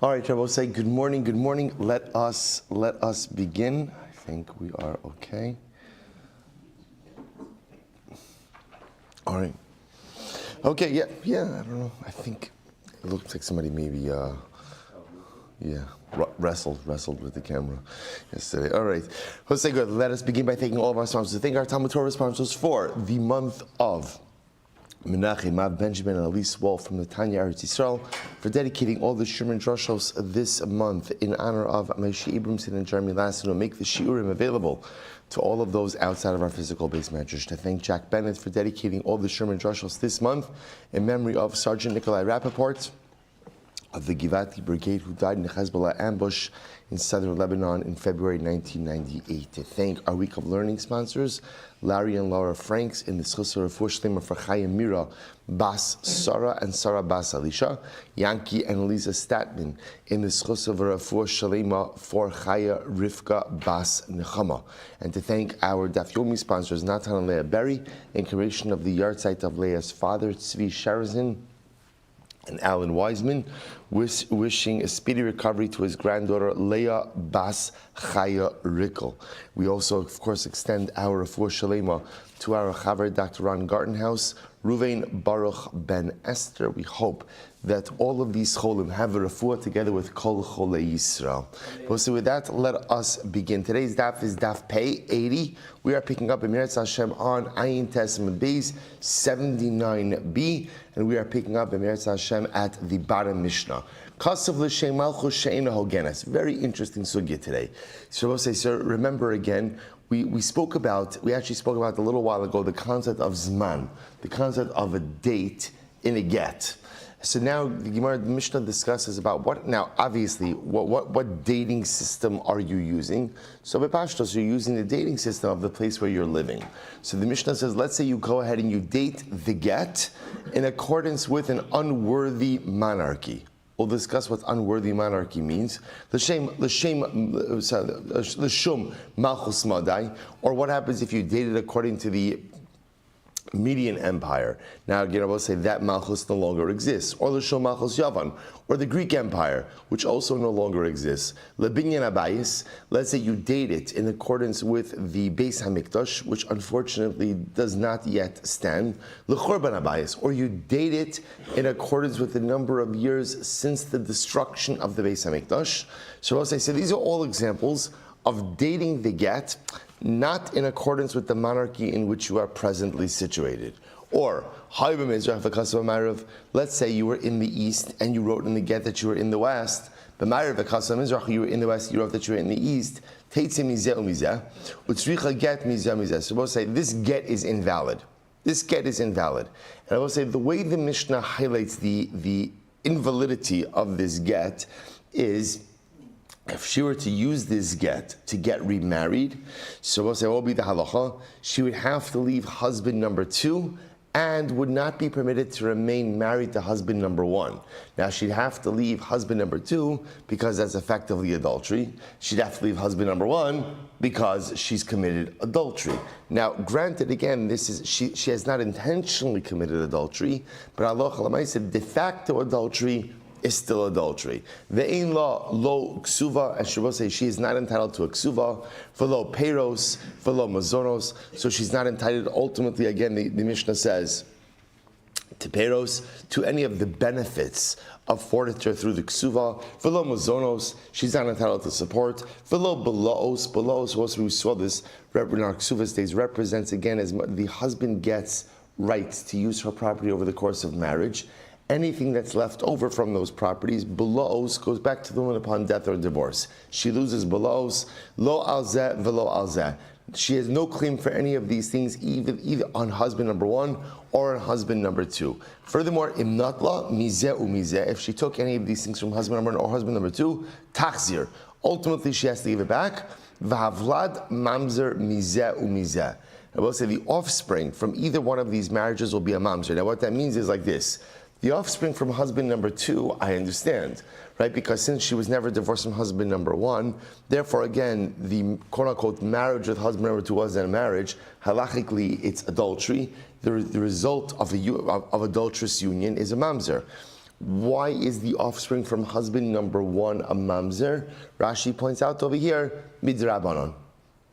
All right, Rabbi, say good morning. Good morning. Let us begin. I think we are okay. All right. Okay. Yeah. I don't know. I think it looks like somebody maybe wrestled with the camera yesterday. All right. Let's say good. Let us begin by thanking all of our sponsors. Thank our Talmud Torah sponsors for the month of Menachem, Mav Benjamin, and Elise Wolf from the Tanya Eretz Yisrael for dedicating all the Shimon Droshos this month in honor of Moshe Abramson and Jeremy Lassen, who make the Shiurim available to all of those outside of our physical base medrash. To thank Jack Bennett for dedicating all the Shimon Droshos this month in memory of Sergeant Nikolai Rappaport of the Givati Brigade, who died in the Hezbollah ambush in southern Lebanon in February 1998. To thank our Week of Learning sponsors, Larry and Laura Franks in the Schusser of Shlema for Chaya Mira Bas Sarah and Sarah Bas Alisha, Yankee and Lisa Statman in the Schusser of Shlema for Chaya Rivka Bas Nechama. And to thank our Daf Yomi sponsors, Natan and Leah Berry, in commemoration of the yahrzeit of Leah's father, Tzvi Sharazin, and Alan Wiseman, wishing a speedy recovery to his granddaughter Leah Bas Chaya Rickel. We also, of course, extend our refuah shalema to our chaver Dr. Ron Gartenhouse, Ruvain Baruch Ben Esther. We hope that all of these cholim have a refuah together with Kol Cholei Yisrael. So with that, let us begin. Today's daf is daf Pei 80. We are picking up Emirat Hashem on Ayin Testament Beis 79b, and we are picking up Emirat Hashem at the bottom Mishnah. Kasav l'shem malchus she'ena hogenes. Very interesting sugya today. So remember again, we actually spoke about a little while ago the concept of zman, the concept of a date in a get. So now the Gemara, the Mishnah discusses about what dating system are you using? So b'pashtos, you're using the dating system of the place where you're living. So the Mishnah says, let's say you go ahead and you date the get in accordance with an unworthy monarchy. We'll discuss what unworthy monarchy means. L'shum malchus madai, or what happens if you dated according to the Median Empire. Now again, I will say that Malchus no longer exists. Or the Shom Malchus Yavan, or the Greek Empire, which also no longer exists. Lebinyan Abayis, let's say you date it in accordance with the Beis Hamikdash, which unfortunately does not yet stand. Lechorban Abayis, or you date it in accordance with the number of years since the destruction of the Beis Hamikdash. So I'll say, these are all examples of dating the get, not in accordance with the monarchy in which you are presently situated. Or, let's say you were in the east and you wrote in the get that you were in the west. You were in the west, you wrote that you were in the east. So we'll say this get is invalid. This get is invalid. And I will say the way the Mishnah highlights the invalidity of this get is, if she were to use this get to get remarried, so we'll say what will be the halacha? She would have to leave husband number 2 and would not be permitted to remain married to husband number 1. Now she'd have to leave husband number 2 because that's effectively adultery. She'd have to leave husband number 1 because she's committed adultery. Now, granted, again, she has not intentionally committed adultery, but Allah said de facto adultery is still adultery. The ein law lo ksuva, and she will say she is not entitled to a ksuva, for lo peiros, for lo mazonos, so she's not entitled ultimately, again, the Mishnah says, to peiros, to any of the benefits of forfeiture through the ksuva. For lo mazonos, she's not entitled to support. For lo beloos, also we saw this in our ksuva days, represents again as the husband gets rights to use her property over the course of marriage. Anything that's left over from those properties, belows, goes back to the woman upon death or divorce. She loses belows, lo alzeh velo alzeh. She has no claim for any of these things, either on husband number 1 or on husband number 2. Furthermore, imnatla mizeh umizeh. If she took any of these things from husband number 1 or husband number 2, tachzir. Ultimately, she has to give it back. V'havlad mamzer mizeh umizeh. I will say the offspring from either one of these marriages will be a mamzer. Now, what that means is like this. The offspring from husband number 2, I understand, right? Because since she was never divorced from husband number 1, therefore, again, the quote-unquote marriage with husband number 2 wasn't a marriage. Halachically, it's adultery. The result of adulterous union is a mamzer. Why is the offspring from husband number one a mamzer? Rashi points out over here, midrabanon.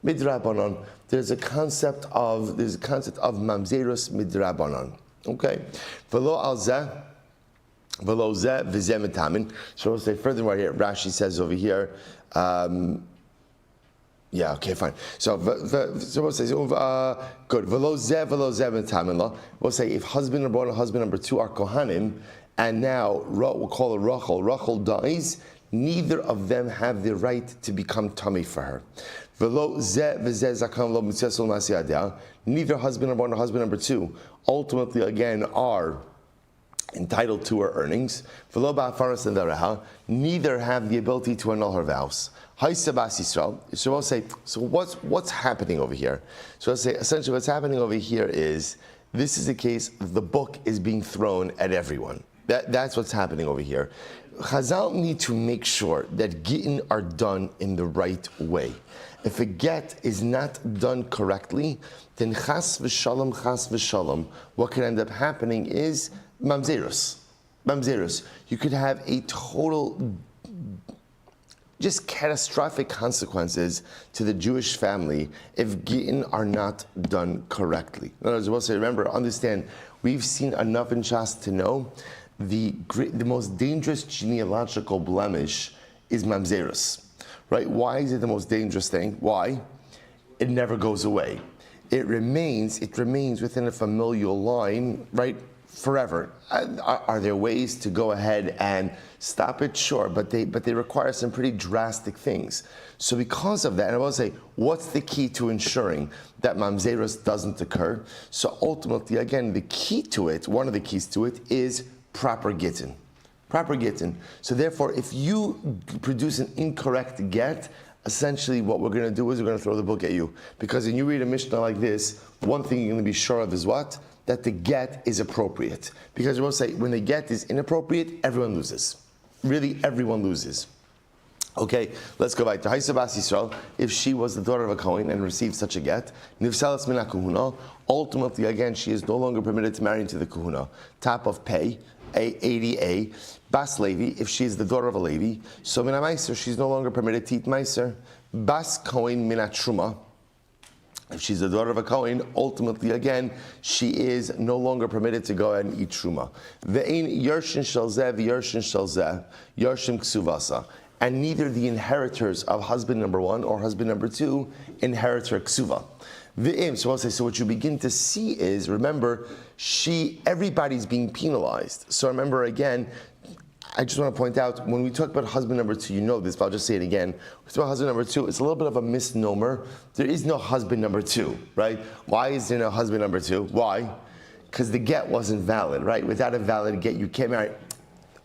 Midrabanon. There's a concept of mamzerus midrabanon. Okay. Velo alzeh, velo zeh v'zeh metamin. So we'll say furthermore here, Rashi says over here, yeah, okay, fine. So we'll say, good. Velo zeh metamin. We'll say if husband number one and husband number two are kohanim, and now we'll call it Rachel. Rachel dies. Neither of them have the right to become tummy for her. Neither husband number one or husband number two ultimately again are entitled to her earnings. Neither have the ability to annul her vows. So we'll say, so what's happening over here? So we'll say essentially what's happening over here is this is a case the book is being thrown at everyone. That's what's happening over here. Chazal need to make sure that Gittin are done in the right way. If a get is not done correctly, then chas v'shalom, what could end up happening is mamzerus. Mamzerus. You could have a total, just catastrophic consequences to the Jewish family if Gittin are not done correctly. In other words, we'll say, remember, understand, we've seen enough in Shas to know the most dangerous genealogical blemish is mamzerus, right? Why is it the most dangerous thing? Why? It never goes away. It remains within a familial line, right, forever. Are there ways to go ahead and stop it? Sure, but they require some pretty drastic things. So because of that, and I will say, what's the key to ensuring that mamzerus doesn't occur? So ultimately, again, the key to it, one of the keys to it is proper Gittin. Proper Gittin. So therefore, if you produce an incorrect get, essentially what we're going to do is we're going to throw the book at you. Because when you read a Mishnah like this, one thing you're going to be sure of is what? That the get is appropriate. Because we'll say, when the get is inappropriate, everyone loses. Really, everyone loses. Okay, let's go back to Haisa Bas Yisrael. If she was the daughter of a Kohen and received such a get, Nivsalas Mina Kuhuna, ultimately, again, she is no longer permitted to marry into the Kuhuna. Top of pay, 80A. Bas Levi, if she is the daughter of a Levi, so Mina Meiser, she's no longer permitted to eat Meiser. Bas Kohen Mina Truma, if she's the daughter of a Kohen, ultimately, again, she is no longer permitted to go ahead and eat Truma. Ve'ein Yershin Shel Zeh, Yershin Shel Zeh, Yershim Ksuvasa. And neither the inheritors of husband number one or husband number two inherit her ksuva. So I'll say, so what you begin to see is, remember, everybody's being penalized. So remember again, I just want to point out, when we talk about husband number two, you know this, but I'll just say it again. We talk about husband number two, it's a little bit of a misnomer. There is no husband number two, right? Why is there no husband number two? Why? Because the get wasn't valid, right? Without a valid get, you can't marry.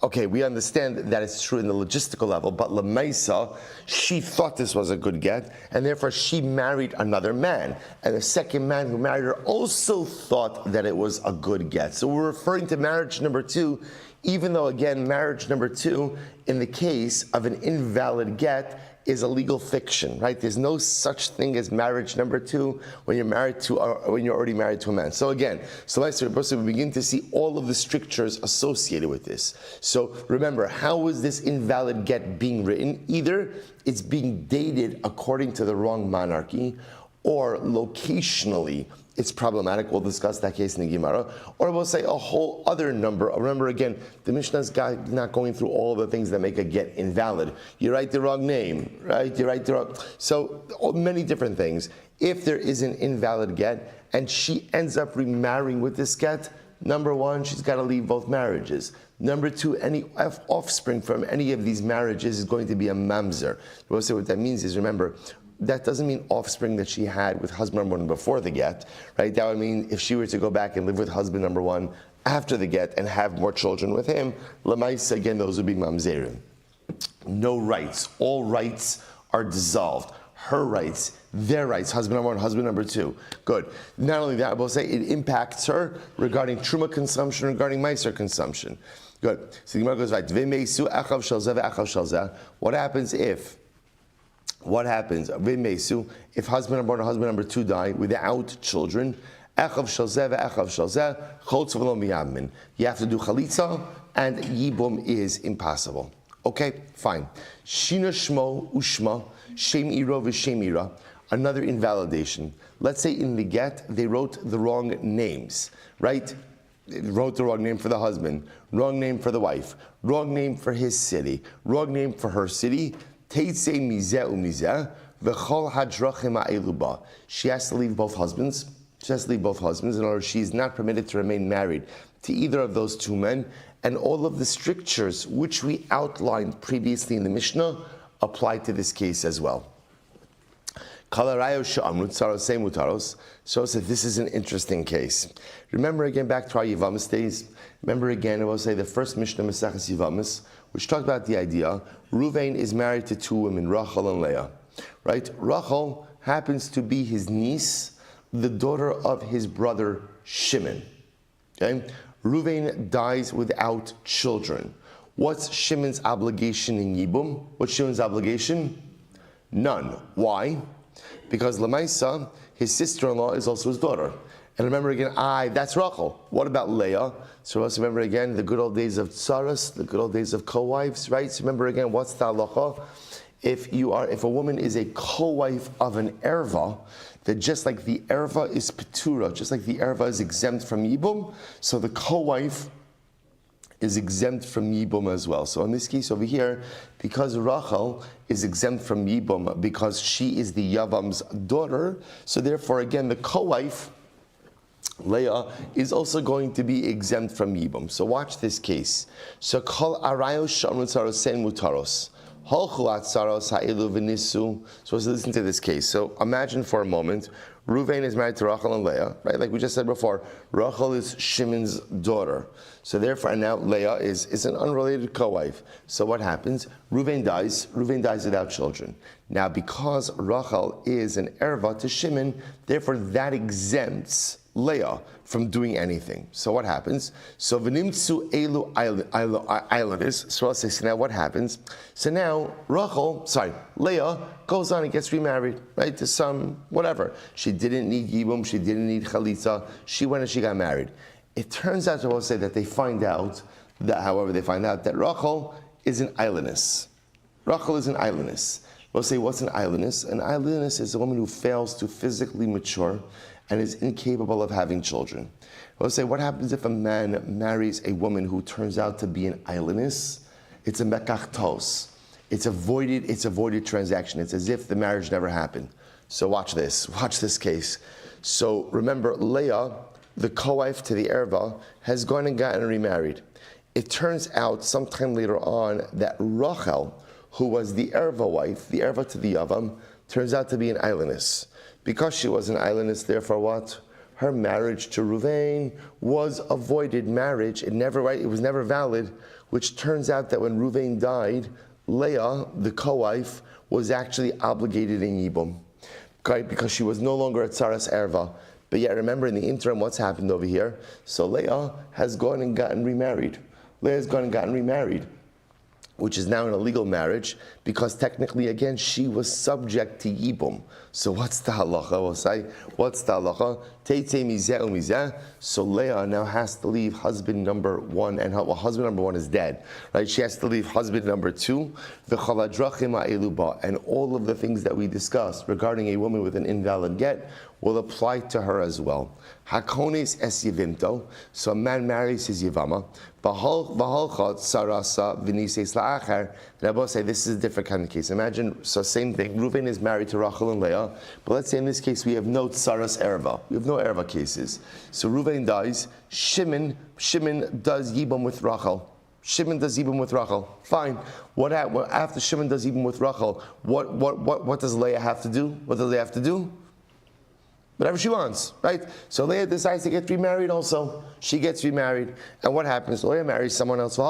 Okay, we understand that it's true in the logistical level, but Lamaisa, she thought this was a good get, and therefore she married another man. And the second man who married her also thought that it was a good get. So we're referring to marriage number two, even though, again, marriage number two, in the case of an invalid get, is a legal fiction, right? There's no such thing as marriage number two when you're already married to a man. So again, we begin to see all of the strictures associated with this. So remember, how is this invalid get being written? Either it's being dated according to the wrong monarchy, or locationally it's problematic. We'll discuss that case in the Gemara. Or we'll say a whole other number. Remember again, the Mishnah is not going through all the things that make a get invalid. You write the wrong name, right? You write the wrong... So many different things. If there is an invalid get and she ends up remarrying with this get, number one, she's got to leave both marriages. Number two, any offspring from any of these marriages is going to be a mamzer. We'll say what that means is, remember, that doesn't mean offspring that she had with husband number one before the get, right? That would mean if she were to go back and live with husband number one after the get and have more children with him, Lamaisa, again, those would be mamzerim. No rights. All rights are dissolved. Her rights, their rights, husband number one, husband number two. Good. Not only that, we'll say it impacts her regarding truma consumption, regarding meiser consumption. Good. So the Gemara goes right. What happens if husband number one or husband number two die without children? Echav shalzeh ve'echav shalzeh, chotz v'lo miyabmin. You have to do chalitza, and yibum is impossible. Okay, fine. Shina shmo ushma, shem ira v'shem ira. Another invalidation. Let's say in the get, they wrote the wrong names, right? They wrote the wrong name for the husband, wrong name for the wife, wrong name for his city, wrong name for her city. Teitzei mizeh umizeh, v'chol hadrachim ha'elu ba. She has to leave both husbands. She has to leave both husbands. In other words, she is not permitted to remain married to either of those two men. And all of the strictures which we outlined previously in the Mishnah apply to this case as well. So this is an interesting case. Remember again back to our Yivamis days. Remember again, I will say the first Mishnah Maseches Yivamis, which talked about the idea, Ruvain is married to two women, Rachel and Leah. Right? Rachel happens to be his niece, the daughter of his brother Shimon. Okay? Ruvain dies without children. What's Shimon's obligation in Yibum? What's Shimon's obligation? None. Why? Because Lamaisa, his sister-in-law, is also his daughter. And remember again, that's Rachel. What about Leah? So let's remember again the good old days of tsaras, the good old days of co-wives, right? So remember again, what's the halacha? If a woman is a co-wife of an erva, that just like the erva is petura, just like the erva is exempt from yibum, so the co-wife is exempt from yibum as well. So in this case over here, because Rachel is exempt from yibum because she is the Yavam's daughter, so therefore again the co-wife, Leah, is also going to be exempt from yibum. So watch this case. So kol arayos shamru tzarosen mutaros. So listen to this case. So imagine for a moment, Ruvain is married to Rachel and Leah, right? Like we just said before, Rachel is Shimon's daughter. So therefore, and now Leah is an unrelated co-wife. So what happens? Ruvain dies without children. Now because Rachel is an erva to Shimon, therefore that exempts Leah from doing anything. So what happens? So v'nimtzu elu islanders. So I'll say, so now what happens? So now Leah goes on and gets remarried, right, to some whatever. She didn't need yibum, she didn't need chalitza. She went and she got married. It turns out, I will say, that they find out that Rachel is an islandess. Rachel is an islandess. We'll say, what's an islandess? An islandess is a woman who fails to physically mature and is incapable of having children. We'll say, what happens if a man marries a woman who turns out to be an islandess? It's a mekachtos. It's a voided transaction. It's as if the marriage never happened. So watch this case. So remember, Leah, the co-wife to the erva, has gone and gotten remarried. It turns out sometime later on that Rachel, who was the erva wife, the erva to the yavam, turns out to be an islandess. Because she was an islandess, therefore what? Her marriage to Ruvain was a voided marriage. It was never valid, which turns out that when Ruvain died, Leah, the co-wife, was actually obligated in Yibum. Okay? Because she was no longer a tsaras erva. But yet remember in the interim what's happened over here. So Leah has gone and gotten remarried. Which is now an illegal marriage, because technically, again, she was subject to Yibum. So what's the halacha? We'll say, what's the halacha? Teitzei mizeh umizeh. So Leah now has to leave husband number one, and husband number one is dead, right? She has to leave husband number two, v'chol hadrachim ha'elu ba, and all of the things that we discussed regarding a woman with an invalid get will apply to her as well. Hakones es yivimto, so a man marries his yivama, v'halchat sarasa v'nises la'achar. And I will say this is a different kind of case. Imagine, so same thing, Reuven is married to Rachel and Leah, but let's say in this case we have no tsaras erva. We have no erva cases. So Reuven dies, Shimon does yibam with Rachel. Shimon does Yibum with Rachel. Fine. After Shimon does Yibum with Rachel, what does Leah have to do? What does Leah have to do? Whatever she wants, right? So Leah decides to get remarried also. She gets remarried. And what happens? Leah marries someone else. And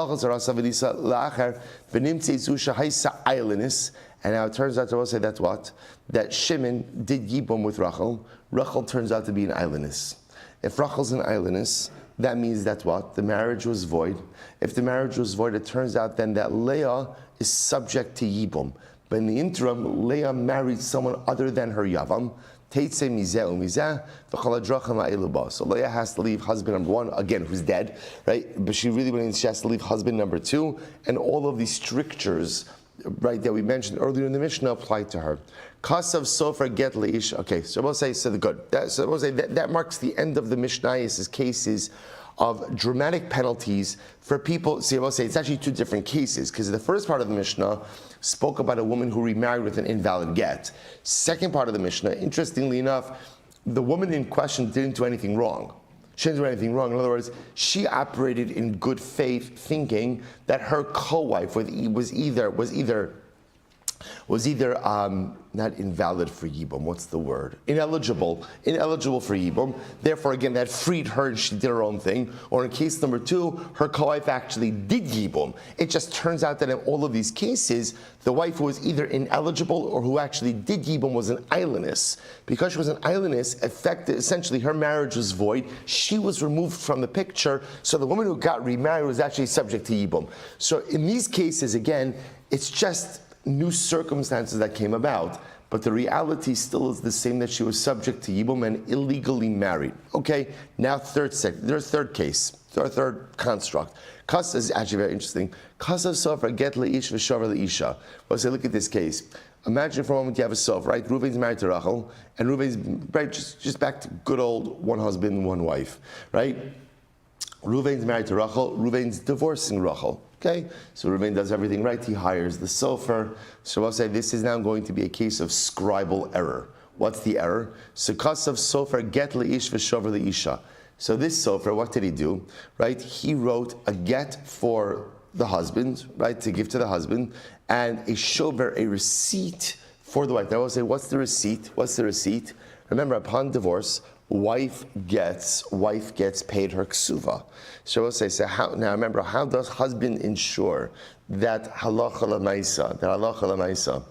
now it turns out to say that's what? That Shimon did Yibum with Rachel. Rachel turns out to be an islandess. If Rachel's an islandess, that means that what? The marriage was void. If the marriage was void, it turns out then that Leah is subject to Yibum. But in the interim, Leah married someone other than her Yavam. Teitze mizeh umizeh v'chol hadrachim ha'elu ba. So Leah has to leave husband number one, again, who's dead, right? But she has to leave husband number two, and all of these strictures, right, that we mentioned earlier in the Mishnah apply to her. Kasav sofer get leish. Okay, so we'll say good. That marks the end of the Mishnah's cases of dramatic penalties for people. See, I will say it's actually two different cases, because the first part of the Mishnah spoke about a woman who remarried with an invalid get. Second part of the Mishnah, interestingly enough, the woman in question didn't do anything wrong. She didn't do anything wrong. In other words, she operated in good faith, thinking that her co-wife was either not invalid for Yibum. What's the word? Ineligible for Yibum. Therefore, again, that freed her and she did her own thing. Or in case number two, her co-wife actually did Yibum. It just turns out that in all of these cases, the wife who was either ineligible or who actually did Yibum was an islandess. Because she was an islandess, essentially her marriage was void. She was removed from the picture. So the woman who got remarried was actually subject to Yibum. So in these cases, again, it's just new circumstances that came about, but the reality still is the same, that she was subject to Yibum and illegally married. Okay, now third case, third construct. Kas is actually very interesting. Kas of sofer get leish v'shover leisha. Well, say, look at this case. Imagine for a moment you have a sofer, right? Reuven's married to Rachel, and Reuven's right, just back to good old one husband, one wife, right? Reuven's married to Rachel. Reuven's divorcing Rachel. Okay, so Reuven does everything right. He hires the sofer. So I'll say this is now going to be a case of scribal error. What's the error? So kasav sofer get leish v'shover leisha. So this sofer, what did he do? Right, he wrote a get for the husband, right, to give to the husband, and a shover, a receipt for the wife. Now I will say, what's the receipt? What's the receipt? Remember, upon divorce, wife gets paid her ksuva. So we'll say, now remember, how does husband ensure that halacha l'maisa,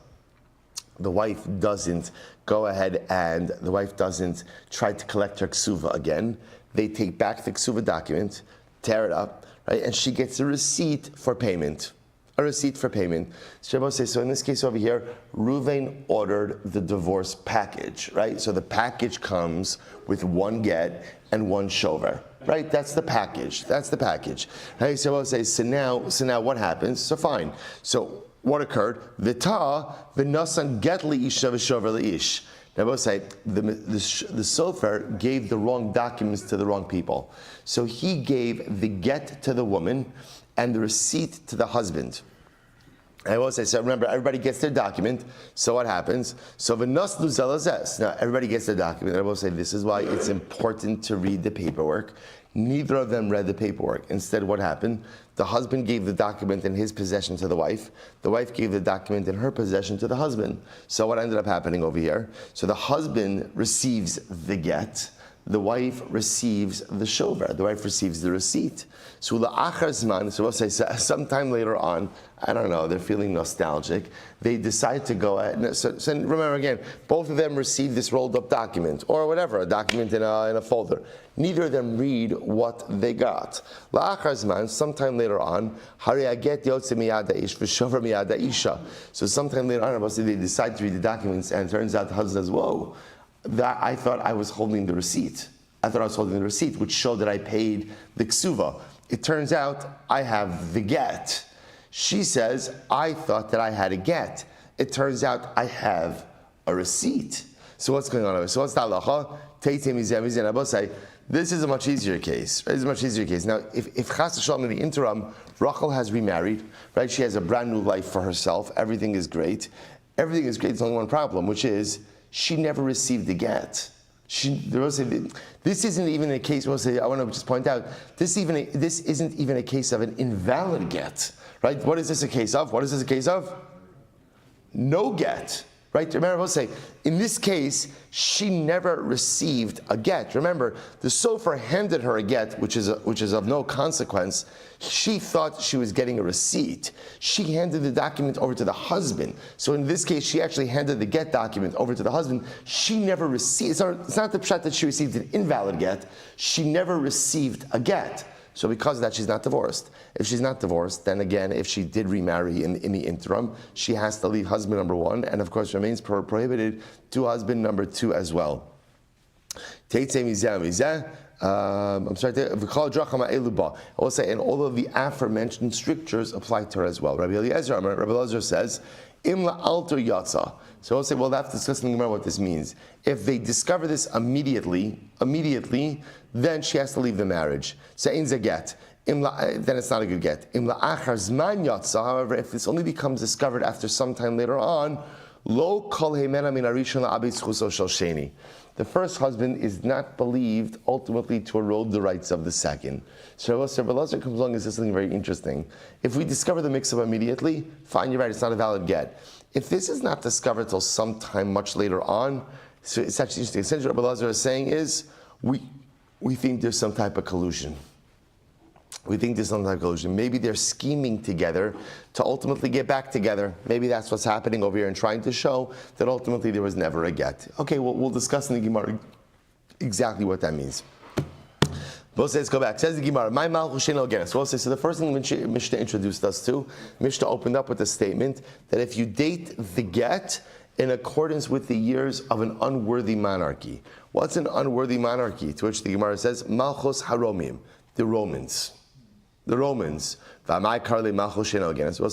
the wife doesn't go ahead and the wife doesn't try to collect her ksuva again? They take back the ksuva document, tear it up, right, and she gets a receipt for payment. A receipt for payment. So in this case over here, Reuven ordered the divorce package, right? So the package comes with one get and one shover, right? That's the package. Right? So now what happens? So fine. So what occurred? V'ta v'nasan get li'isha v'shover li'ish. Now, both say the sofer gave the wrong documents to the wrong people. So he gave the get to the woman and the receipt to the husband. I will say, so remember, everybody gets their document. So what happens? So v'nas luzelazes. Now, everybody gets their document. I will say, this is why it's important to read the paperwork. Neither of them read the paperwork. Instead, what happened? The husband gave the document in his possession to the wife. The wife gave the document in her possession to the husband. So what ended up happening over here? So the husband receives the get. The wife receives the shover. The wife receives the receipt. So la'achar zman, so we'll say sometime later on, I don't know, they're feeling nostalgic. They decide to go ahead. So remember again, both of them receive this rolled up document or whatever, a document in a folder. Neither of them read what they got. La'achar zman, sometime later on, hari aget yotze miyada ish v'shover miyada isha. So sometime later on, they decide to read the documents, and it turns out the husband says, whoa, that I thought I was holding the receipt. Which showed that I paid the ksuva. It turns out I have the get. She says, I thought that I had a get. It turns out I have a receipt. So what's going on over? So what's the halacha? This is a much easier case. Right? It's a much easier case. Now, if Chas V'Shalom in the interim, Rachel has remarried, right? She has a brand new life for herself. Everything is great. There's only one problem, which is she never received the get. This isn't even a case. I want to just point out this isn't even a case of an invalid get, right? What is this a case of? No get, right? Remember, we'll say in this case she never received a get. Remember, the sofer handed her a get, which is of no consequence. She thought she was getting a receipt. She handed the document over to the husband. So in this case, she actually handed the get document over to the husband. She never received. It's not the pshat that she received an invalid get. She never received a get. So because of that, she's not divorced. If she's not divorced, then again, if she did remarry in the interim, she has to leave husband number one, and of course remains prohibited to husband number two as well. I'm sorry, I will say, and all of the aforementioned strictures apply to her as well. Rabbi Eliezer says, Imla alter yatsa. So I'll say, well, that's discussing what this means. If they discover this immediately, then she has to leave the marriage. Then it's not a good get. However, if this only becomes discovered after some time later on, the first husband is not believed ultimately to erode the rights of the second. So Rabbi Eliezer comes along and says something very interesting. If we discover the mix-up immediately, fine, you're right, it's not a valid get. If this is not discovered till sometime much later on, so it's actually interesting. Essentially what Rabbi Eliezer is saying is, we think there's some type of collusion. Maybe they're scheming together to ultimately get back together. Maybe that's what's happening over here and trying to show that ultimately there was never a get. Okay, we'll discuss in the Gemara exactly what that means. Let's go back. Says the Gemara, my malchus she'eino genis. Well, so the first thing Mishnah introduced us to, Mishnah opened up with the statement that if you date the get in accordance with the years of an unworthy monarchy. What's an unworthy monarchy? To which the Gemara says, malchus haromim, the Romans. We'll say,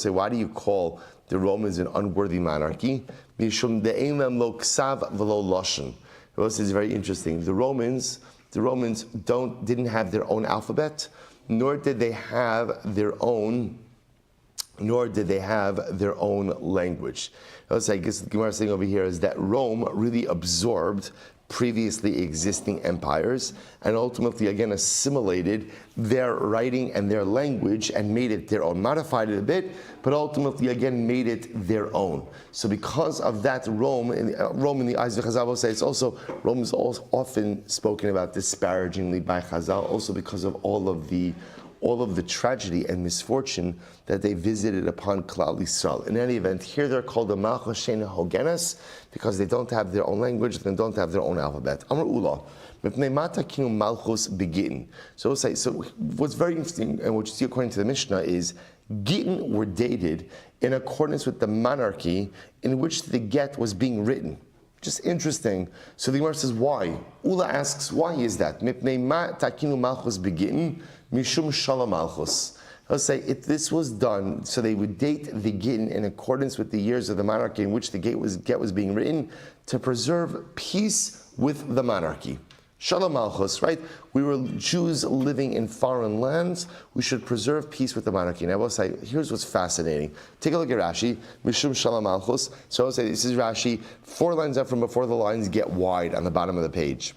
why do you call the Romans an unworthy monarchy? We'll say it's very interesting. The Romans didn't have their own alphabet, nor did they have their own language. I guess the Gemara saying over here is that Rome really absorbed previously existing empires and ultimately again assimilated their writing and their language and made it their own, modified it a bit, but ultimately again made it their own. So because of that, Rome in the eyes of Chazal will say it's also, Rome is also often spoken about disparagingly by Chazal, also because of all of the tragedy and misfortune that they visited upon Klal Yisrael. In any event, here they're called the Malchus She'eino genis because they don't have their own language, they don't have their own alphabet. Amar Ula, Mipnei Mata Kinu Malchus Begittin. So what's very interesting, and what you see according to the Mishnah, is Gittin were dated in accordance with the monarchy in which the get was being written. Just interesting. So the Gemara says, why? Ula asks, why is that? Mipnei Mata Kinu Malchus Begittin. Mishum Shalom Malchus. I'll say if this was done, so they would date the Gittin in accordance with the years of the monarchy in which the get was being written to preserve peace with the monarchy. Shalom Malchus, right? We were Jews living in foreign lands. We should preserve peace with the monarchy. And I will say, here's what's fascinating. Take a look at Rashi. Mishum Shalom Malchus. So I'll say, this is Rashi. 4 lines up from before the lines get wide on the bottom of the page.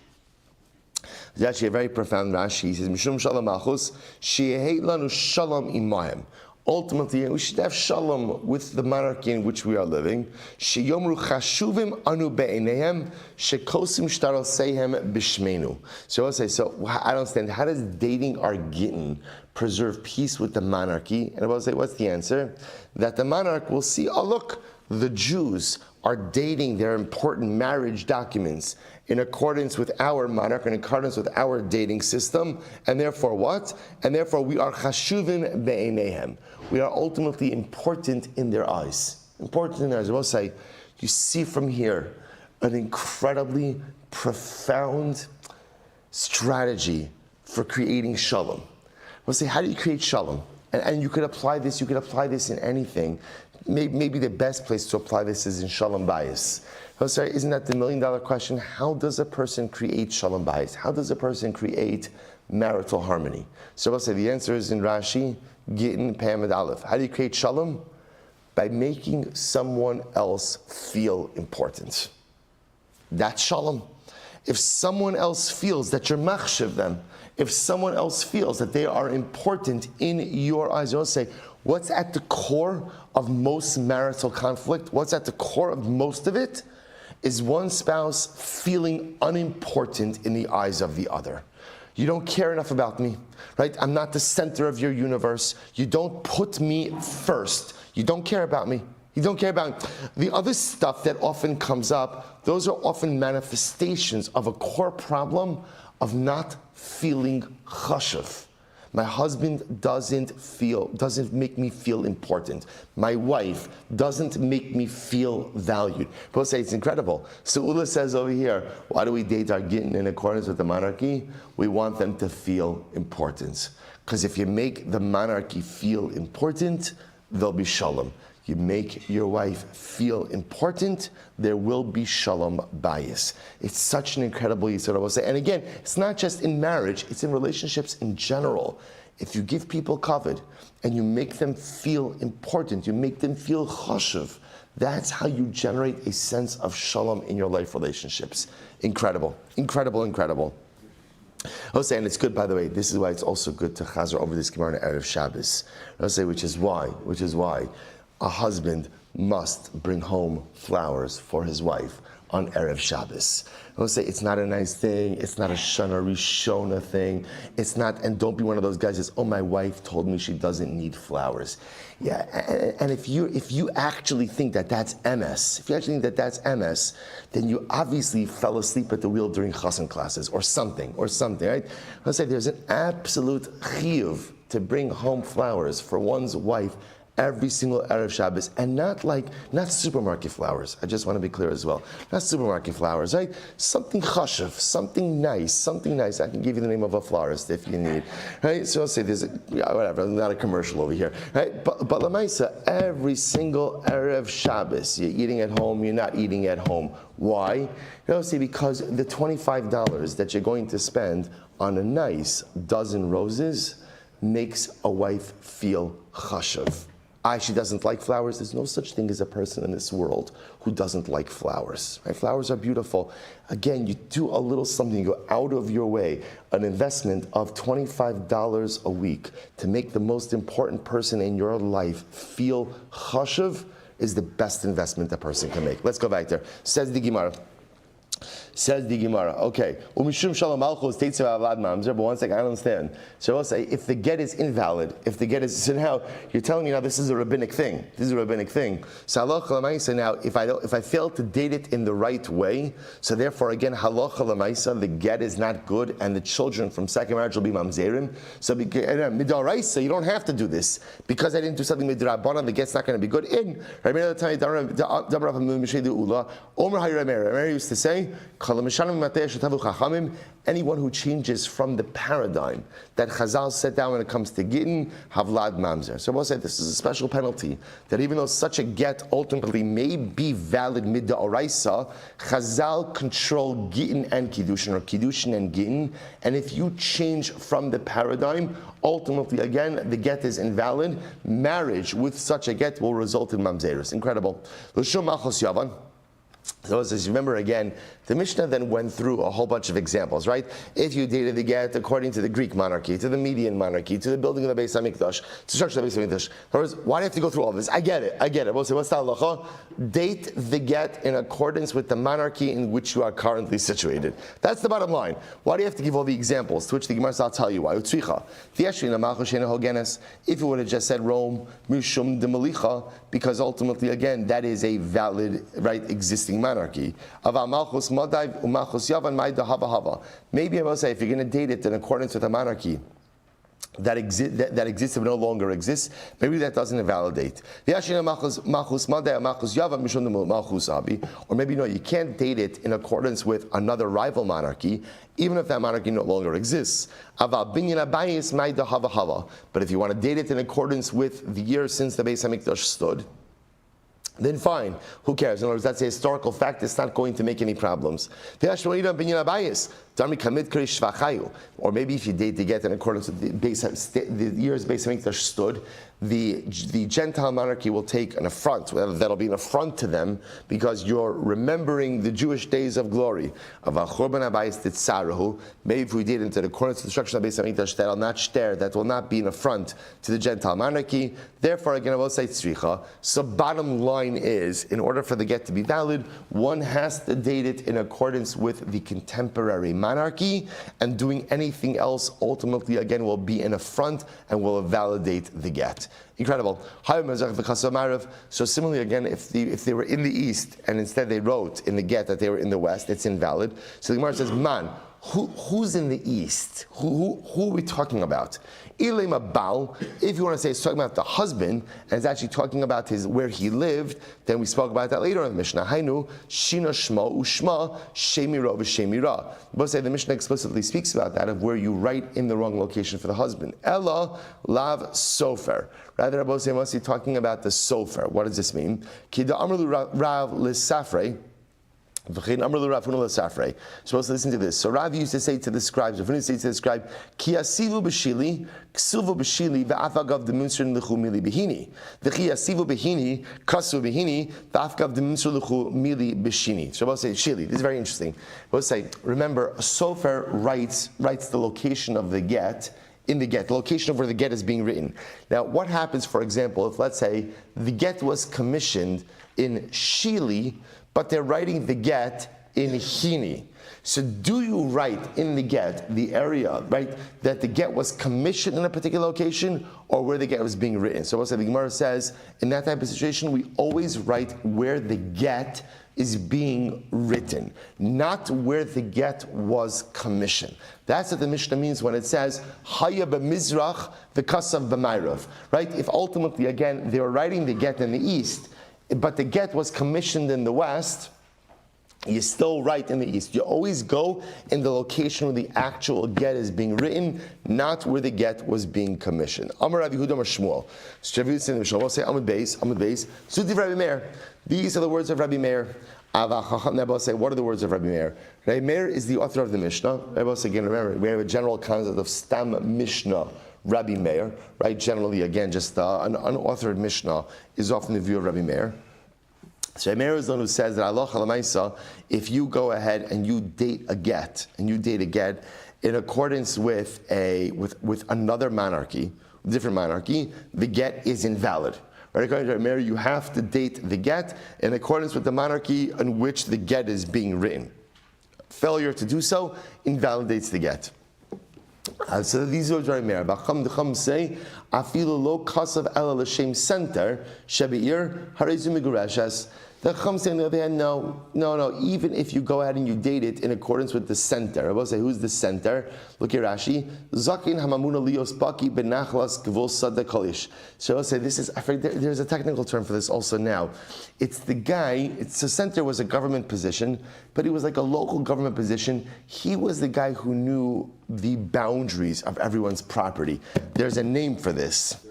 It's actually a very profound Rashi. He says, Mishum Shalom Malchus, She'ehei lanu Shalom imahem. Ultimately, we should have shalom with the monarchy in which we are living. Sheyomru chashuvim anu be'eneihem, shekosim shtaral seihem bishmeinu. So I'll say, I don't understand, how does dating our Gittin preserve peace with the monarchy? And I will say, what's the answer? That the monarch will see, oh look, the Jews are dating their important marriage documents in accordance with our monarch, in accordance with our dating system, and therefore what? And therefore we are chashuvim be'eneihem. We are ultimately important in their eyes. Important in their eyes. I will say, you see from here an incredibly profound strategy for creating shalom. We'll say, how do you create shalom? And you could apply this in anything. Maybe the best place to apply this is in shalom bayis. Isn't that the $1 million question? How does a person create shalom bayis? How does a person create marital harmony? So I'll say the answer is in Rashi, Gittin, Pamad Aleph. How do you create shalom? By making someone else feel important. That's shalom. If someone else feels that you're machshav them, if someone else feels that they are important in your eyes, you'll say, what's at the core of most marital conflict? What's at the core of most of it? Is one spouse feeling unimportant in the eyes of the other. You don't care enough about me, right? I'm not the center of your universe. You don't put me first. You don't care about me. You don't care about me. The other stuff that often comes up, those are often manifestations of a core problem of not feeling chashuv. My husband doesn't make me feel important. My wife doesn't make me feel valued. People say it's incredible. So Ula says over here, why do we date our Gittin in accordance with the monarchy? We want them to feel importance. Because if you make the monarchy feel important, there'll be shalom. You make your wife feel important, there will be shalom bayis. It's such an incredible yisod, I will say. And again, it's not just in marriage, it's in relationships in general. If you give people kavod and you make them feel important, you make them feel chashuv, that's how you generate a sense of shalom in your life relationships. Incredible, incredible, incredible. I'll say, and it's good, by the way, this is why it's also good to chazer over this Gemara on Erev Shabbos. I'll say, which is why a husband must bring home flowers for his wife on Erev Shabbos. I'll say, it's not a nice thing, it's not a Shana Rishona thing, it's not, and don't be one of those guys that says, oh, my wife told me she doesn't need flowers. Yeah, and if you actually think that that's MS, then you obviously fell asleep at the wheel during chassan classes or something, right? I'll say, there's an absolute chiyuv to bring home flowers for one's wife every single Erev Shabbos, and not supermarket flowers. I just want to be clear as well. Not supermarket flowers, right? Something chashuv, something nice. I can give you the name of a florist if you need, right? So I'll say there's whatever, not a commercial over here, right? But Lamaisa, every single Erev Shabbos, you're eating at home, you're not eating at home. Why? See, because the $25 that you're going to spend on a nice dozen roses makes a wife feel chashuv. She doesn't like flowers. There's no such thing as a person in this world who doesn't like flowers. Right? Flowers are beautiful. Again, you do a little something, you go out of your way, an investment of $25 a week to make the most important person in your life feel chashuv is the best investment a person can make. Let's go back there. Says the Gemara. Okay. Umishum shalom malchus teitzav avad mamzer. But one second, I don't understand. So I'll say, if the get is invalid, so now you're telling me now this is a rabbinic thing. So halacha l'maisa now, if I fail to date it in the right way, so therefore again halacha l'maisa, the get is not good, and the children from second marriage will be mamzerim. So midaraisa, you don't have to do this because I didn't do something midrabanan. The get's not going to be good. Omer used to say, anyone who changes from the paradigm that Chazal set down when it comes to Gittin, Havlad Mamzer. So we'll say this is a special penalty, that even though such a get ultimately may be valid midda oraisa, Chazal control Gittin and Kiddushin, or Kiddushin and Gittin, and if you change from the paradigm, ultimately again, the get is invalid. Marriage with such a get will result in Mamzerus. Incredible. L'shum Malchus Yavan. So as you remember again, the Mishnah then went through a whole bunch of examples, right? If you dated the get according to the Greek monarchy, to the Median monarchy, to the building of the Beis HaMikdash, to the structure of the Beis HaMikdash. In other words, why do you have to go through all this? I get it. We'll say, what's the halacha? Date the get in accordance with the monarchy in which you are currently situated. That's the bottom line. Why do you have to give all the examples? To which the Gemara will tell you why. If you would have just said Rome, Mishum de Malicha, because ultimately, again, that is a valid, right, existing monarchy. Maybe I will say, if you're going to date it in accordance with a monarchy that exists but no longer exists, maybe that doesn't invalidate. Or maybe no, you can't date it in accordance with another rival monarchy, even if that monarchy no longer exists. But if you want to date it in accordance with the year since the Beis HaMikdash stood, then fine, who cares? In other words, that's a historical fact, it's not going to make any problems. Or maybe if you date to get in accordance with the years Beis HaMikdash stood, the Gentile monarchy will take an affront. That'll be an affront to them because you're remembering the Jewish days of glory. Maybe if we did into the accordance to the destruction of Beis HaMikdash, that will not be an affront to the Gentile monarchy. Therefore, again, I will say tzricha. So bottom line is, in order for the get to be valid, one has to date it in accordance with the contemporary monarchy, and doing anything else ultimately, again, will be an affront and will validate the get. Incredible. So similarly, again, if they were in the east and instead they wrote in the get that they were in the west, it's invalid. So the Gemara says, man, who's in the east? Who are we talking about? Ilema Baal, if you want to say it's talking about the husband, and it's actually talking about where he lived, then we spoke about that later in the Mishnah. Hainu, Shina Shma Ushma, Shemira v'Shemira. But say the Mishnah explicitly speaks about that, of where you write in the wrong location for the husband. Ella Lav Sofer. Rather, Rabbi Say must be talking about the Sofer. What does this mean? Kida Amrlu Rav Lisafre. Supposed to listen to this. So Rav used to say to the scribes, if used to say to the scribe, Ki asivu b'shili, ksuvu b'shili, v'afagav demunster l'chu mili b'hini. V'chi asivu b'hini, kasu b'hini, v'afagav demunster l'chu mili b'shini. So say shili. This is very interesting. We'll say, remember, a sofer writes the location of the get, in the get, the location of where the get is being written. Now, what happens, for example, if let's say the get was commissioned in Shili, but they're writing the get in Hini. So do you write in the get the area, right, that the get was commissioned in a particular location, or where the get was being written? So we'll say the Gemara says, in that type of situation, we always write where the get is being written, not where the get was commissioned. That's what the Mishnah means when it says, Haya b'mizrach v'kasav b'mayrav, right? If ultimately, again, they were writing the get in the east, but the get was commissioned in the west, you still write in the east. You always go in the location where the actual get is being written, not where the get was being commissioned. Amar Rabbi Yehuda Amar Shmuel. We'll say Amud Beis. Suti Rabbi Meir. These are the words of Rabbi Meir. We'll say, what are the words of Rabbi Meir? Rabbi Meir is the author of the Mishnah. We'll say, again, remember, we have a general concept of Stam Mishnah. Rabbi Meir, right? Generally, again, just an unauthored Mishnah is often the view of Rabbi Meir. So Rabbi Meir is the one who says that Allah Chalamaisa, if you go ahead and you date a get in accordance with another monarchy, different monarchy, the get is invalid. Right? According to Rabbi Meir, you have to date the get in accordance with the monarchy in which the get is being written. Failure to do so invalidates the get. So these are Rabbi Meir. Bacham decham say, afilu lo kasav ela l'shem center shebeir harezu migurashes. The Chum say on the other hand, no. Even if you go ahead and you date it in accordance with the center, I will say, who's the center? Look at Rashi. Zakin hamamuna lios baki benachlas gvul sada kolish. So I will say, this is. There's a technical term for this also now. It's the guy. The center was a government position, but he was like a local government position. He was the guy who knew the boundaries of everyone's property. There's a name for this.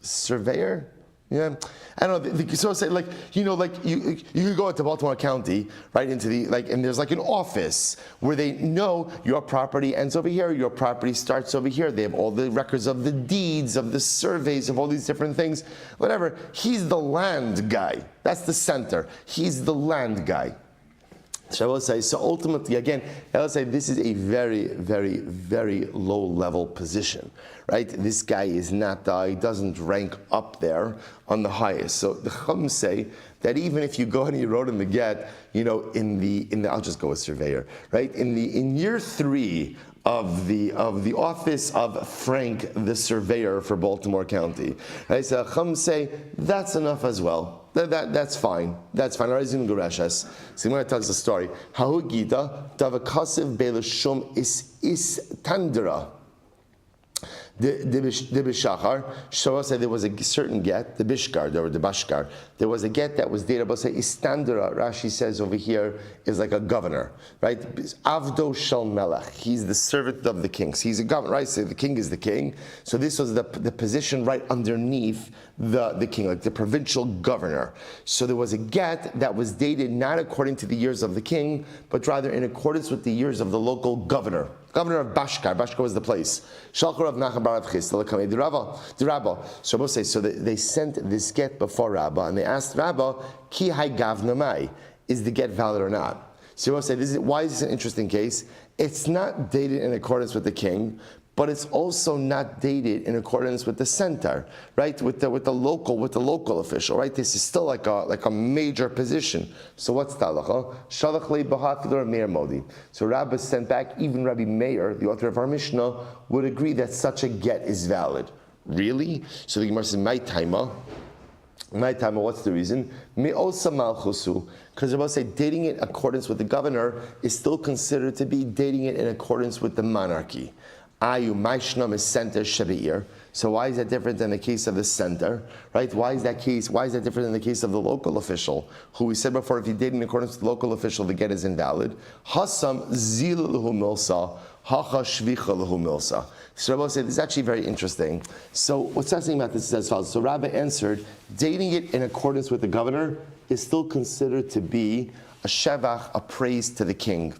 Surveyor? Yeah, I don't know. So say you could go into Baltimore County, right, into and there's like an office where they know your property ends over here, your property starts over here. They have all the records of the deeds, of the surveys, of all these different things, whatever. He's the land guy. That's the center. He's the land guy. So I will say, so ultimately, again, I will say this is a very, very, very low-level position, right? This guy is not, he doesn't rank up there on the highest. So the Chum say that even if you go and you wrote in the get, in the I'll just go with surveyor, right? In year 3 of the office of Frank the surveyor for Baltimore County, right? So Chum say that's enough as well. That's fine. That's fine. So I'm going to tell us a story. Hahu Gita davakasiv belashum is tandra. The Bishachar, Shava said there was a certain get, the Bishkar, or the Bashkar. There was a get that was dated, but say Istandra, Rashi says over here, is like a governor, right? Avdo Shal Melech. He's the servant of the king. So he's a governor, right? So the king is the king. So this was the position right underneath the king, like the provincial governor. So there was a get that was dated not according to the years of the king, but rather in accordance with the years of the local governor. Governor of Bashkar. Bashkar was the place. Shalchar of Nachman Barav Chis, the Rabbah. So Rabbi say, so they sent this get before Rabbah, and they asked Rabbah, Ki hai gavna mai, is the get valid or not? So Rabbi say, why is this an interesting case? It's not dated in accordance with the king, but it's also not dated in accordance with the center, right? With the local official, right? This is still like a major position. So what's the halacha? Shalach le b'hafidor Meir Modi. So Rabbi sent back, even Rabbi Meir, the author of our Mishnah, would agree that such a get is valid. Really? So the Gemara says, my taima. My time, what's the reason? Me'osa malchusu. Because Rabbi say dating it in accordance with the governor is still considered to be dating it in accordance with the monarchy. Ayu maishnam is center shebeir. So why is that different than the case of the center, right? Why is that different than the case of the local official, who we said before, if you date in accordance with the local official, the get is invalid. Hasam zil lahu milsa, hacha shvicha lahu milsa. So Rabbi said, this is actually very interesting. So what's fascinating about this is as follows. So Rabbi answered, dating it in accordance with the governor is still considered to be a shevach, a praise to the king.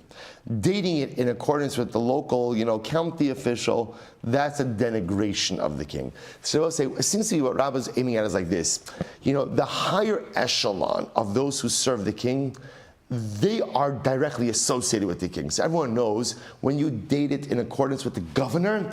Dating it in accordance with the local, county official, that's a denigration of the king. So I'll say, it seems to be what Rabbi's aiming at is like this. The higher echelon of those who serve the king, they are directly associated with the king. So everyone knows when you date it in accordance with the governor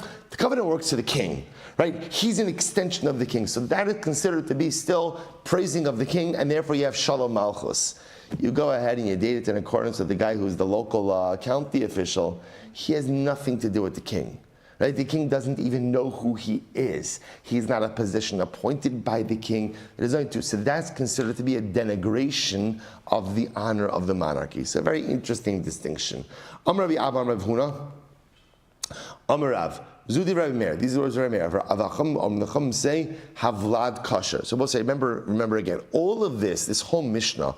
works for the king, right? He's an extension of the king. So that is considered to be still praising of the king, and therefore you have shalom malchus. You go ahead and you date it in accordance with the guy who's the local county official. He has nothing to do with the king. Right? The king doesn't even know who he is. He's not a position appointed by the king. So that's considered to be a denigration of the honor of the monarchy. So a very interesting distinction. Amar Rabbi Abba, Amar Rav Huna, Amar Rav. Zudi Rabbi Meir. These are the words of Rabbi Meir. The Chum say Havlad Kasher. So we'll say, remember again, all of this whole Mishnah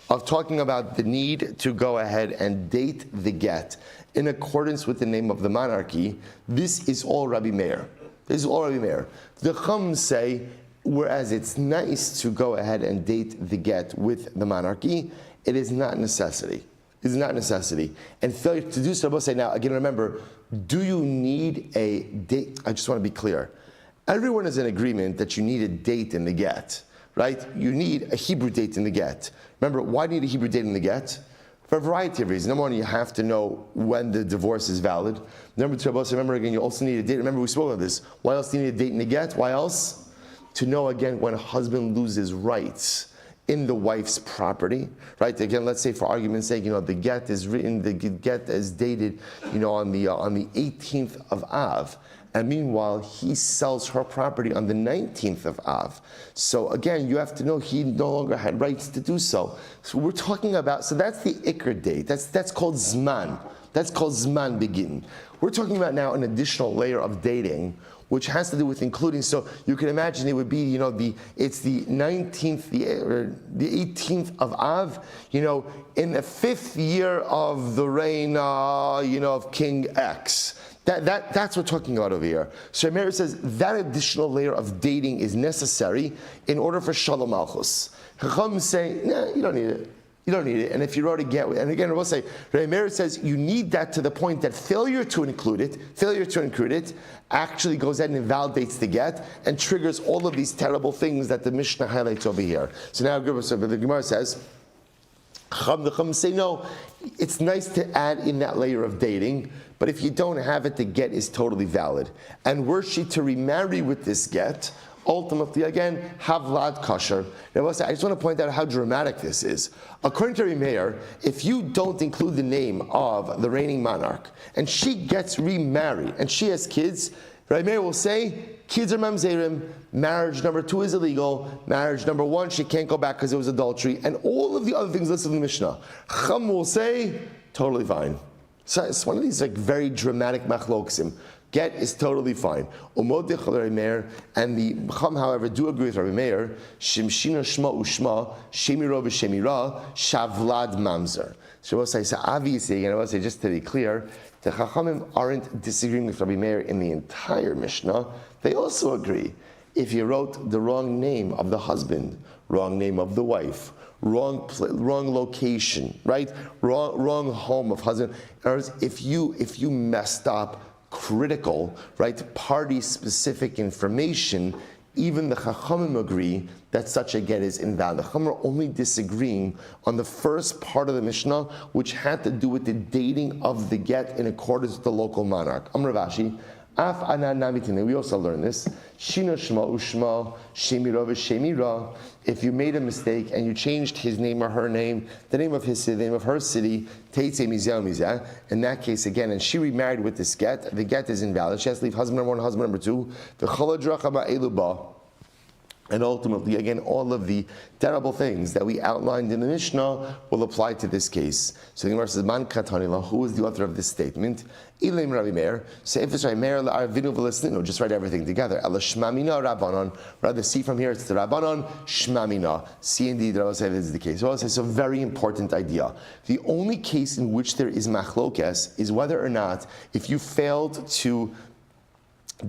of talking about the need to go ahead and date the get in accordance with the name of the monarchy. This is all Rabbi Meir. The Chum say, whereas it's nice to go ahead and date the get with the monarchy, it is not necessity. And failure to do so, we'll say, now again, remember, do you need a date? I just want to be clear. Everyone is in agreement that you need a date in the get, right? You need a Hebrew date in the get. Remember, why do you need a Hebrew date in the get? For a variety of reasons. Number one, you have to know when the divorce is valid. Number two, remember again, you also need a date. Remember, we spoke about this. Why else do you need a date in the get? Why else? To know again when a husband loses rights in the wife's property, right? Again, let's say for argument's sake, the get is written, the get is dated, on the 18th of Av, and meanwhile he sells her property on the 19th of Av. So again, you have to know he no longer had rights to do so. So we're talking about, so that's the Iker date. That's called Zman. That's called Zman Begin. We're talking about now an additional layer of dating, which has to do with including. So you can imagine it would be, it's the 19th, the 18th of Av, in the 5th year of the reign, of King X. That's what we're talking about over here. So Meir says that additional layer of dating is necessary in order for Shalom Malchus. Chacham say, nah, you don't need it. You don't need it. And if you already get it, and again, we'll say, Rabbi Meir says you need that to the point that failure to include it, actually goes ahead and invalidates the get and triggers all of these terrible things that the Mishnah highlights over here. So now the Gemara says, the Chum say, no, it's nice to add in that layer of dating, but if you don't have it, the get is totally valid. And were she to remarry with this get, ultimately, again, Havlad Kasher. Now, I just want to point out how dramatic this is. According to Rabbi Meir, if you don't include the name of the reigning monarch, and she gets remarried, and she has kids, Rabbi Meir will say, kids are mamzerim, marriage number 2 is illegal, marriage number 1, she can't go back because it was adultery, and all of the other things listed in the Mishnah. Chum will say, totally fine. So it's one of these very dramatic machloksim. Get is totally fine. And the Chum, however, do agree with Rabbi Meir. Shimshina shma ushma shemira v'shemira shavlad mamzer. So obviously, I will say just to be clear, the Chachamim aren't disagreeing with Rabbi Meir in the entire Mishnah. They also agree. If you wrote the wrong name of the husband, wrong name of the wife, wrong location, right? Wrong home of husband. In other words, if you messed up critical, right, party-specific information, even the Chachamim agree that such a get is invalid. The Chachamim are only disagreeing on the first part of the Mishnah, which had to do with the dating of the get in accordance with the local monarch. Amar Rashi, Af anan namitin. We also learn this. Shina shma ushma shemira v'shemira. If you made a mistake and you changed his name or her name, the name of his city, the name of her city, teitze mizah mizah. In that case, again, and she remarried with this get, the get is invalid. She has to leave husband number 1, husband number 2. The cholad drachama eluba. And ultimately, again, all of the terrible things that we outlined in the Mishnah will apply to this case. So the Gemara says, Man katanila, who is the author of this statement? Ilim Rabbi Meir. Say if it's Rabbi Meir, la'arvinu v'lisninu, just write everything together. Ela shmamina rabbanon. Rather, see from here, it's the rabbanon, shmamina. See indeed, Rabbi say this is the case. So I'll say, it's a very important idea. The only case in which there is machlokes is whether or not, if you failed to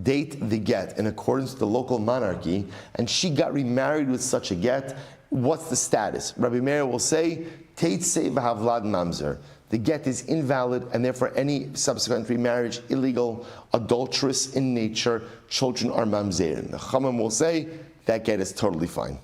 date the get in accordance with the local monarchy, and she got remarried with such a get, what's the status? Rabbi Meir will say, Teitzei v'havlad mamzer. The get is invalid, and therefore any subsequent remarriage illegal, adulterous in nature. Children are mamzerin. The Chachamim will say that get is totally fine.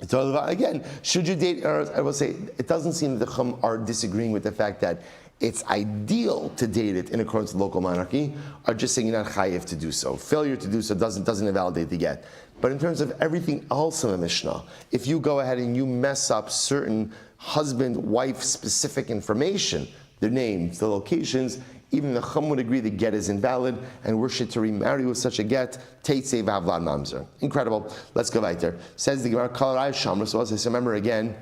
Again, should you date? I will say it doesn't seem that the Chachamim are disagreeing with the fact that it's ideal to date it in accordance with local monarchy, are just saying you're not chayiv to do so. Failure to do so doesn't invalidate the get. But in terms of everything else in the Mishnah, if you go ahead and you mess up certain husband-wife specific information, their names, the locations, even the Chum would agree the get is invalid, and were she to remarry with such a get, teitzei v'havlad mamzer. Incredible. Let's go right there. Says the Gemara, Kal Rai Shamra. So remember again,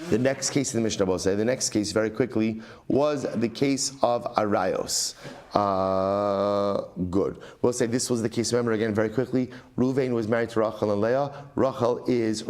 the next case in the Mishnah, we'll say, the next case very quickly was the case of Arayos. Good. We'll say this was the case. Remember again very quickly. Ruvain was married to Rachel and Leah. Rachel is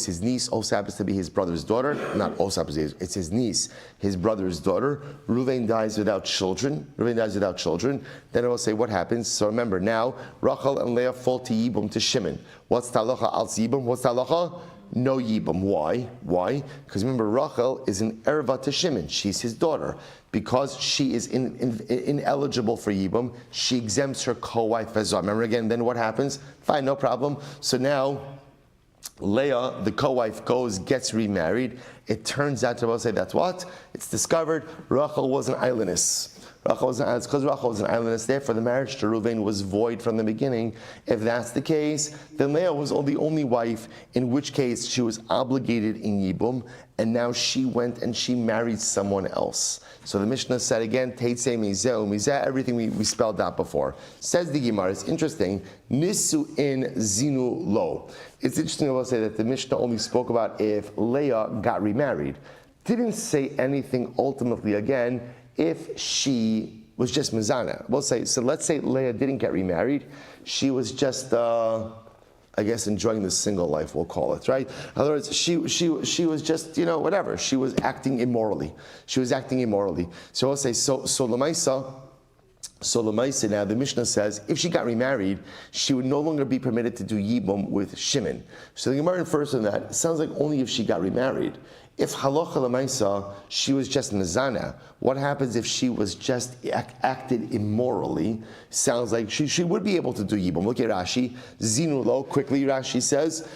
his niece. Also happens to be his brother's daughter. Not also happens to be, it's his niece, his brother's daughter. Ruvain dies without children. Then I will say what happens. So remember now, Rachel and Leah fall to Yibum, to Shimon. What's talacha al Yibum? What's talacha? No Yibum. Why? Because remember, Rachel is an erva to Shimon. She's his daughter. Because she is ineligible for Yibum, she exempts her co-wife Vezah. Remember again, then what happens? Fine, no problem. So now, Leah, the co-wife, gets remarried. It turns out to say that's what? It's discovered Rachel was an islandess. Because Rachel was an islandess, therefore the marriage to Reuven was void from the beginning. If that's the case, then Leah was the only wife, in which case she was obligated in Yibum, and now she went and she married someone else. So the Mishnah said again, Teitzei mizeh, everything we spelled out before. Says the Gemara, it's interesting, Nisu in Zinu lo. It's interesting to say that the Mishnah only spoke about if Leah got remarried. Didn't say anything ultimately again, if she was just mizana. We'll say, so let's say Leah didn't get remarried. She was just, enjoying the single life, we'll call it, right? In other words, she was just, whatever. She was acting immorally. So we'll say, so Lamaisa, now the Mishnah says, if she got remarried, she would no longer be permitted to do Yibum with Shimon. So the Gemara infers from that, it sounds like only if she got remarried. If halacha l'maisa, she was just mizana, what happens if she was just acted immorally? Sounds like she would be able to do yibum. Look at Rashi. Zinu lo, quickly Rashi says,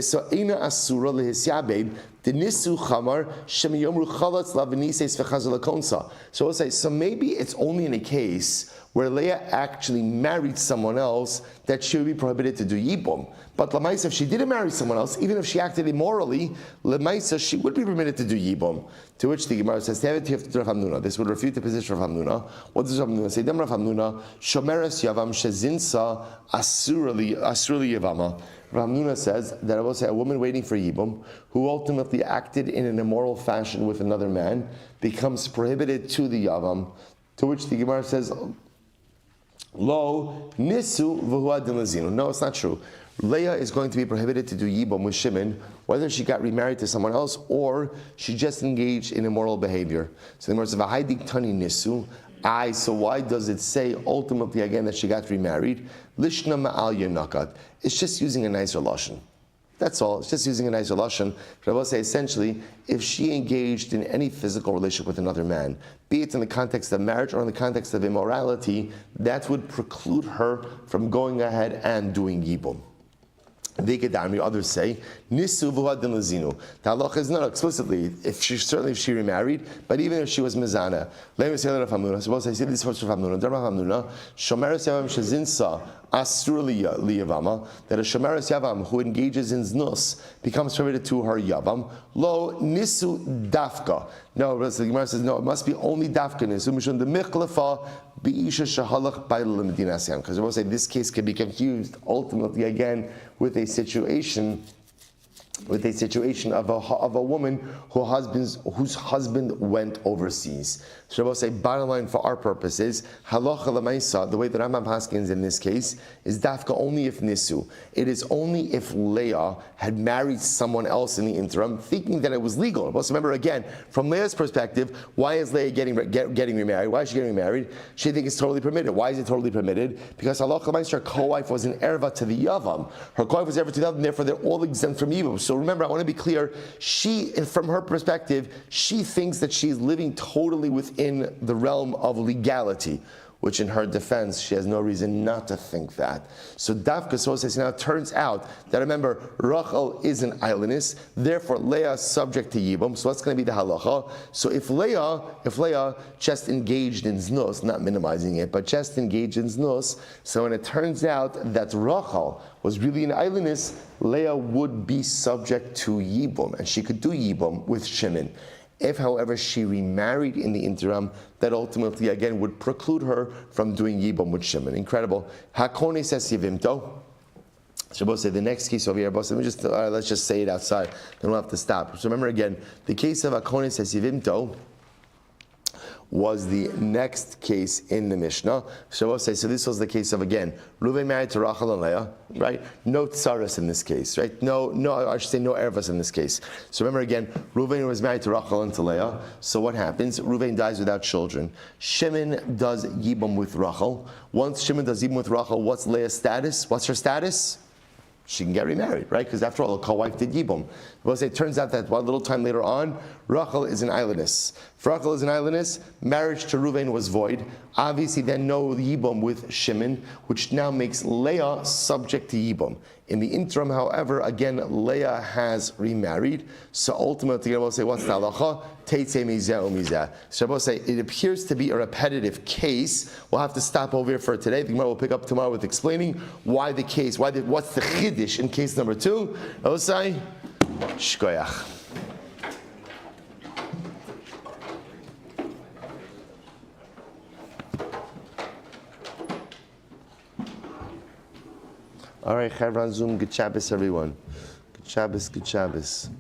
so ina asura lehisyabed, denisu chamar, shemiyomru chalatz lavenises v'chazal lakonsa. So we'll say, so maybe it's only in a case where Leah actually married someone else that she would be prohibited to do yibum. But Lamaisa, if she didn't marry someone else, even if she acted immorally, Lamaisa, she would be permitted to do Yibum. To which the Gemara says, this would refute the position of Hamnuna. What does Rav Hamnuna say? Dem Rav Hamnuna, Shomeres Yavam Shezinsa Asurali Yavama. Rav Hamnuna says that I will say a woman waiting for Yibum, who ultimately acted in an immoral fashion with another man, becomes prohibited to the Yavam. To which the Gemara says, Lo Nisu V'hu Adin Lazinu. No, it's not true. Leah is going to be prohibited to do Yibum with Shimon, whether she got remarried to someone else or she just engaged in immoral behavior. So the Gemara says, "V'haidik tani nisu." So why does it say ultimately again that she got remarried? Lishna ma'al yernakat. It's just using a nicer lashon. That's all. It's just using a nicer lashon. But I will say essentially, if she engaged in any physical relationship with another man, be it in the context of marriage or in the context of immorality, that would preclude her from going ahead and doing Yibum. Others say nisu v'huadin lazinu. The halacha is not explicitly if she remarried, but even if she was mizana. Let me say that Rav Hamnuna. Suppose I say this first Rav Hamnuna. Rav Hamnuna, shomeres yavam shezinsa asur liyavama. That a shomeres yavam who engages in znus becomes permitted to her yavam. Lo nisu dafka. No, the Gemara says no. It must be only dafka nisu. Mishun the michlefa Be'isha shahalach ba'ila l'medina siyam. Because I will say this case can be confused ultimately again with a situation of a woman whose husband went overseas. So I will say, bottom line for our purposes, halacha l'maisa, the way that Rambam Paskins in this case is dafka only if nisu. It is only if Leah had married someone else in the interim, thinking that it was legal. But remember again, from Leah's perspective, why is Leah getting remarried? Why is she getting remarried? She thinks it's totally permitted. Why is it totally permitted? Because halacha l'maisa, her co-wife was an erva to the yavam. Her co-wife was erva to the yavam, therefore they're all exempt from yibum. So remember, I want to be clear, from her perspective, she thinks that she's living totally within the realm of legality, which in her defense, she has no reason not to think that. So Dafka so says, now it turns out that, remember, Rachel is an islandess, therefore Leah is subject to Yibum, so what's going to be the halacha? So if Leah just engaged in znus, not minimizing it, but just engaged in znus, so when it turns out that Rachel was really an islandess, Leah would be subject to Yibum, and she could do Yibum with Shimon. If, however, she remarried in the interim, that ultimately, again, would preclude her from doing Yibum with Shimon. Incredible. Hakone says Yivimto. Shabbos say the next case over here, boss. Let's just say it outside. Then we'll have to stop. So remember again, the case of Hakone says Yivimto was the next case in the Mishnah. Shabbos say, so this was the case of, again, Reuven married to Rachel and Leah, right? No tsaras in this case, right? I should say no ervas in this case. So remember again, Reuven was married to Rachel and to Leah. So what happens? Reuven dies without children. Shimon does Yibum with Rachel. Once Shimon does Yibum with Rachel, what's Leah's status? What's her status? She can get remarried, right? Because after all, a co-wife did Yibum. But it turns out that one little time later on, Rachel is an islandess. If Rachel is an islandess, marriage to Reuven was void. Obviously, then no Yibum with Shimon, which now makes Leah subject to Yibum. In the interim, however, again, Leah has remarried. So ultimately, I will say, what's the halacha? Teitzei mizeh umizeh. So I will say, it appears to be a repetitive case. We'll have to stop over here for today. The Gemara will pick up tomorrow with explaining why the case, what's the chiddush in case number 2. I will say, shkoyach. All right, Chevron Zoom, good Shabbos, everyone. Good Shabbos, good Shabbos.